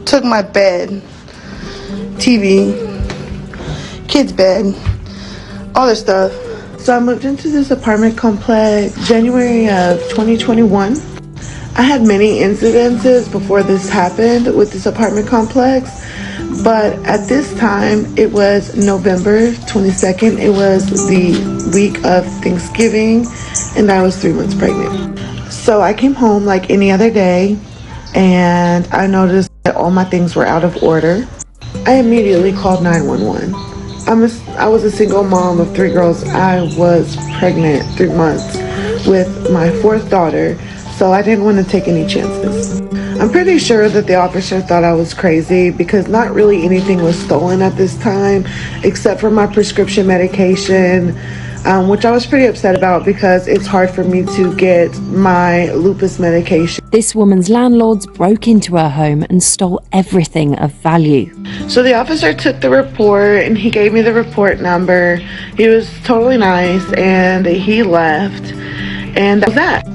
Took my bed, TV, kids' bed, all this stuff. So I moved into this apartment complex January of 2021. I had many incidences before this happened with this apartment complex, but at this time, it was November 22nd. It was the week of Thanksgiving, and I was 3 months pregnant. So I came home like any other day, and I noticed that all my things were out of order. I immediately called 911. I was a single mom of 3 girls. I was pregnant 3 months with my 4th daughter, so I didn't want to take any chances. I'm pretty sure that the officer thought I was crazy because not really anything was stolen at this time except for my prescription medication, which I was pretty upset about because it's hard for me to get my lupus medication. This woman's landlords broke into her home and stole everything of value. So the officer took the report and he gave me the report number. He was totally nice and he left, and that was that.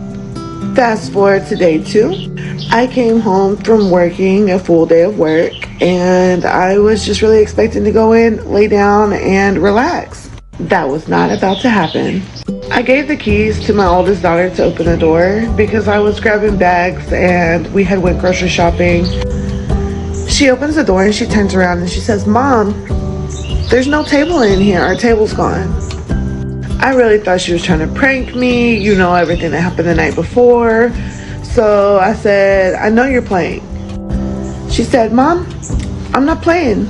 Fast forward to day 2. I came home from working a full day of work, and I was just really expecting to go in, lay down, and relax. That was not about to happen. I gave the keys to my oldest daughter to open the door because I was grabbing bags and we had went grocery shopping. She opens the door and she turns around and she says, "Mom, there's no table in here. Our table's gone." I really thought she was trying to prank me, everything that happened the night before. So I said, "I know you're playing." She said, "Mom, I'm not playing."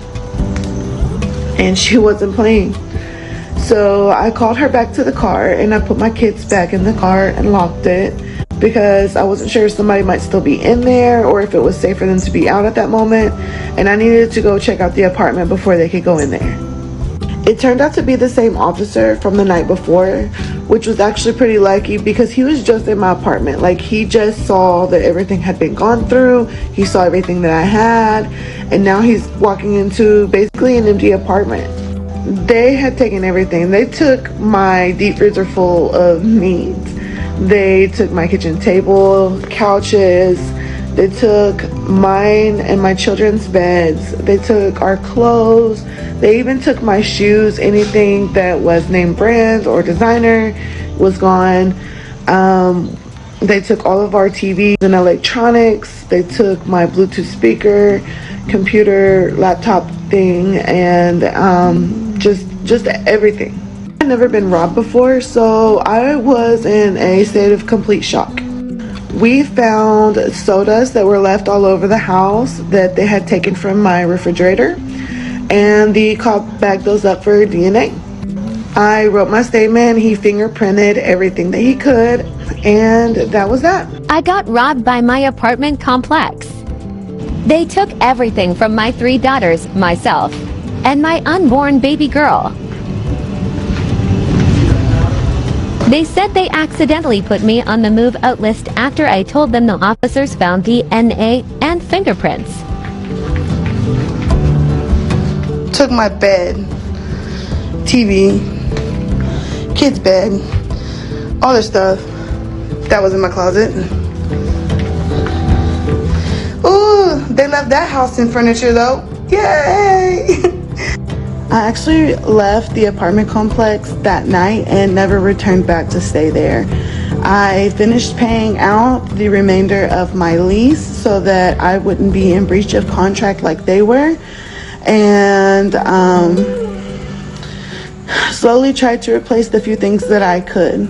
And she wasn't playing. So I called her back to the car and I put my kids back in the car and locked it because I wasn't sure if somebody might still be in there or if it was safe for them to be out at that moment. And I needed to go check out the apartment before they could go in there. It turned out to be the same officer from the night before, which was actually pretty lucky because he was just in my apartment. Like, he just saw that everything had been gone through. He saw everything that I had, and now he's walking into basically an empty apartment. They had taken everything. They took my deep freezer full of meat. They took my kitchen table, couches. They took mine and my children's beds. They took our clothes. They even took my shoes. Anything that was name brand or designer was gone. They took all of our TVs and electronics. They took my Bluetooth speaker, computer, laptop thing, and just everything. I'd never been robbed before, so I was in a state of complete shock. We found sodas that were left all over the house that they had taken from my refrigerator, and the cop bagged those up for DNA. I wrote my statement, he fingerprinted everything that he could, and that was that. I got robbed by my apartment complex. They took everything from my 3 daughters, myself, and my unborn baby girl. They said they accidentally put me on the move out list after I told them the officers found DNA and fingerprints. Took my bed, TV, kids' bed, all this stuff that was in my closet. Ooh, they left that house in furniture though. Yay! I actually left the apartment complex that night and never returned back to stay there. I finished paying out the remainder of my lease so that I wouldn't be in breach of contract like they were, and slowly tried to replace the few things that I could.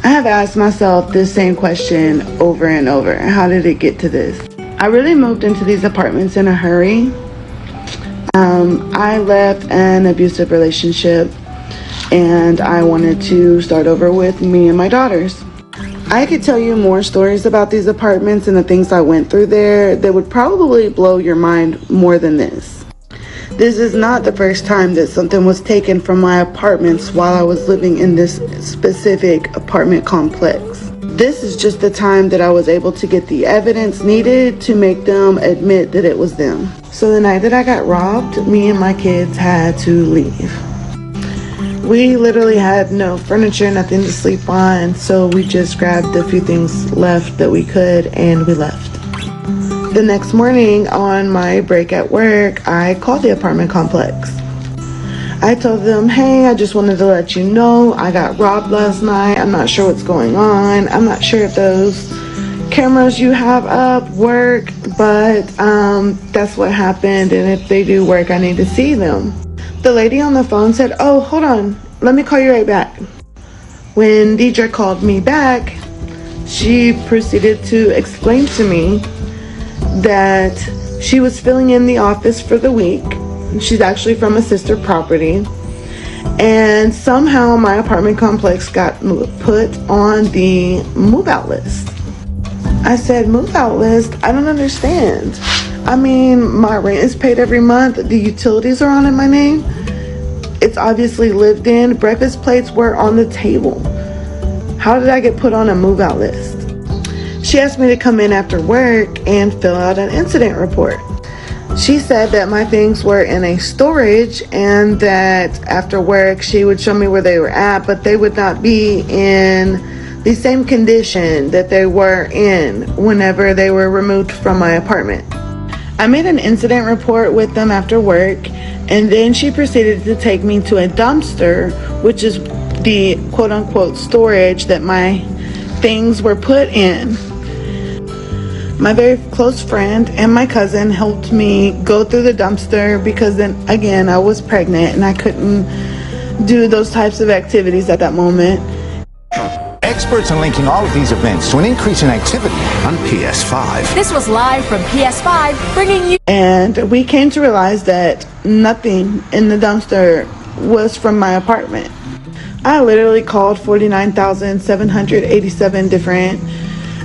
I have asked myself this same question over and over. How did it get to this? I really moved into these apartments in a hurry. I left an abusive relationship and I wanted to start over with me and my daughters. I could tell you more stories about these apartments and the things I went through there that would probably blow your mind more than this. This is not the first time that something was taken from my apartments while I was living in this specific apartment complex. This is just the time that I was able to get the evidence needed to make them admit that it was them. So the night that I got robbed, me and my kids had to leave. We literally had no furniture, nothing to sleep on, so we just grabbed the few things left that we could and we left. The next morning on my break at work, I called the apartment complex. I told them, hey, I just wanted to let you know I got robbed last night. I'm not sure what's going on. I'm not sure if those cameras you have up work, but that's what happened, and if they do work, I need to see them. The lady on the phone said, oh, hold on, let me call you right back. When Deidre called me back, she proceeded to explain to me that she was filling in the office for the week. She's actually from a sister property, and somehow my apartment complex got put on the move out list. I said, move out list? I don't understand. I mean, my rent is paid every month. The utilities are on in my name. It's obviously lived in. Breakfast plates were on the table. How did I get put on a move out list? She asked me to come in after work and fill out an incident report. She said that my things were in a storage and that after work she would show me where they were at, but they would not be in the same condition that they were in whenever they were removed from my apartment. I made an incident report with them after work, and then she proceeded to take me to a dumpster, which is the quote-unquote storage that my things were put in. My very close friend and my cousin helped me go through the dumpster because then again I was pregnant and I couldn't do those types of activities at that moment. Experts are linking all of these events to an increase in activity on PS5. This was live from PS5, bringing you... And we came to realize that nothing in the dumpster was from my apartment. I literally called 49,787 different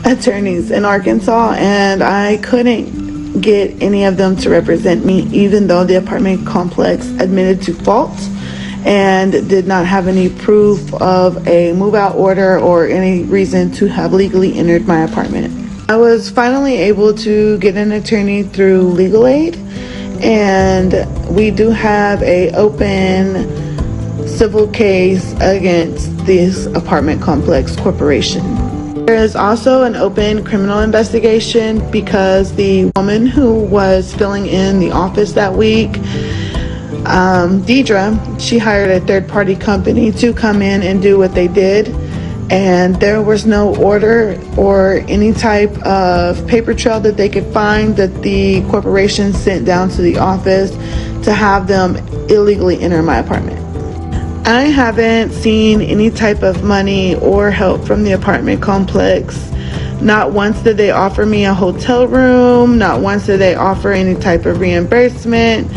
attorneys in Arkansas, and I couldn't get any of them to represent me, even though the apartment complex admitted to fault and did not have any proof of a move-out order or any reason to have legally entered my apartment. I was finally able to get an attorney through legal aid, and we do have a open civil case against this apartment complex corporation. There is also an open criminal investigation because the woman who was filling in the office that week, Deidre, she hired a third-party company to come in and do what they did, and there was no order or any type of paper trail that they could find that the corporation sent down to the office to have them illegally enter my apartment. I haven't seen any type of money or help from the apartment complex. Not once did they offer me a hotel room. Not once did they offer any type of reimbursement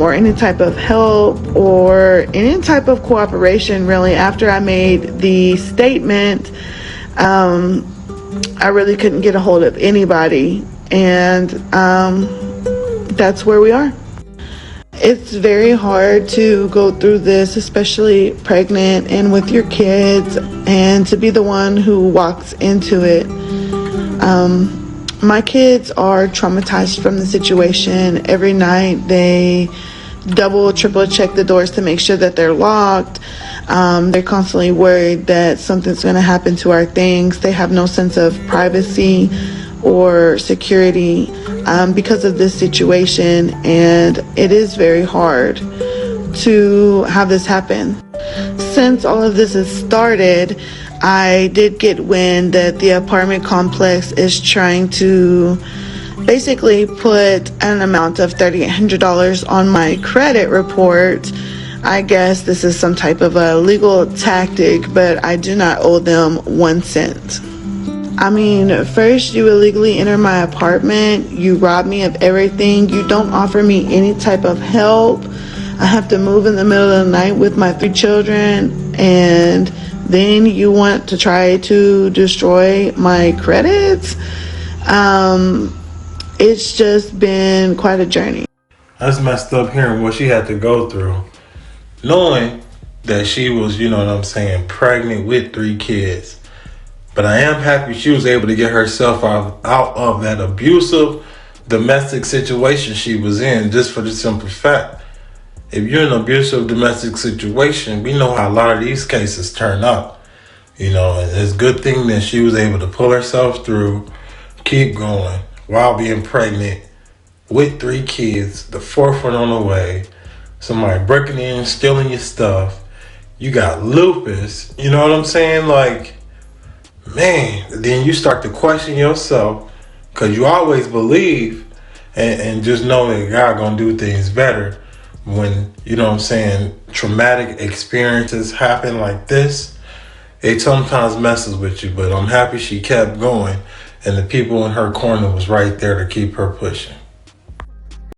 or any type of help or any type of cooperation, really. After I made the statement, I really couldn't get a hold of anybody, and that's where we are. It's very hard to go through this, especially pregnant and with your kids, and to be the one who walks into it. My kids are traumatized from the situation. Every night they double, triple check the doors to make sure that they're locked. They're constantly worried that something's going to happen to our things. They have no sense of privacy or security because of this situation, and it is very hard to have this happen. Since all of this has started, I did get wind that the apartment complex is trying to basically put an amount of $3,800 on my credit report. I guess this is some type of a legal tactic, but I do not owe them 1 cent. I mean, first you illegally enter my apartment, you rob me of everything, you don't offer me any type of help. I have to move in the middle of the night with my 3 children, and then you want to try to destroy my credits? It's just been quite a journey. That's messed up hearing what she had to go through. Knowing that she was, you know what I'm saying, pregnant with 3 kids. But I am happy she was able to get herself out of that abusive domestic situation she was in, just for the simple fact. If you're in an abusive domestic situation, we know how a lot of these cases turn out. You know, and it's a good thing that she was able to pull herself through, keep going, while being pregnant with 3 kids, the 4th one on the way, somebody breaking in, stealing your stuff, you got lupus, you know what I'm saying? Like, man, then you start to question yourself, because you always believe and just know that God gonna do things better. When, you know what I'm saying, traumatic experiences happen like this, it sometimes messes with you. But I'm happy she kept going, and the people in her corner was right there to keep her pushing.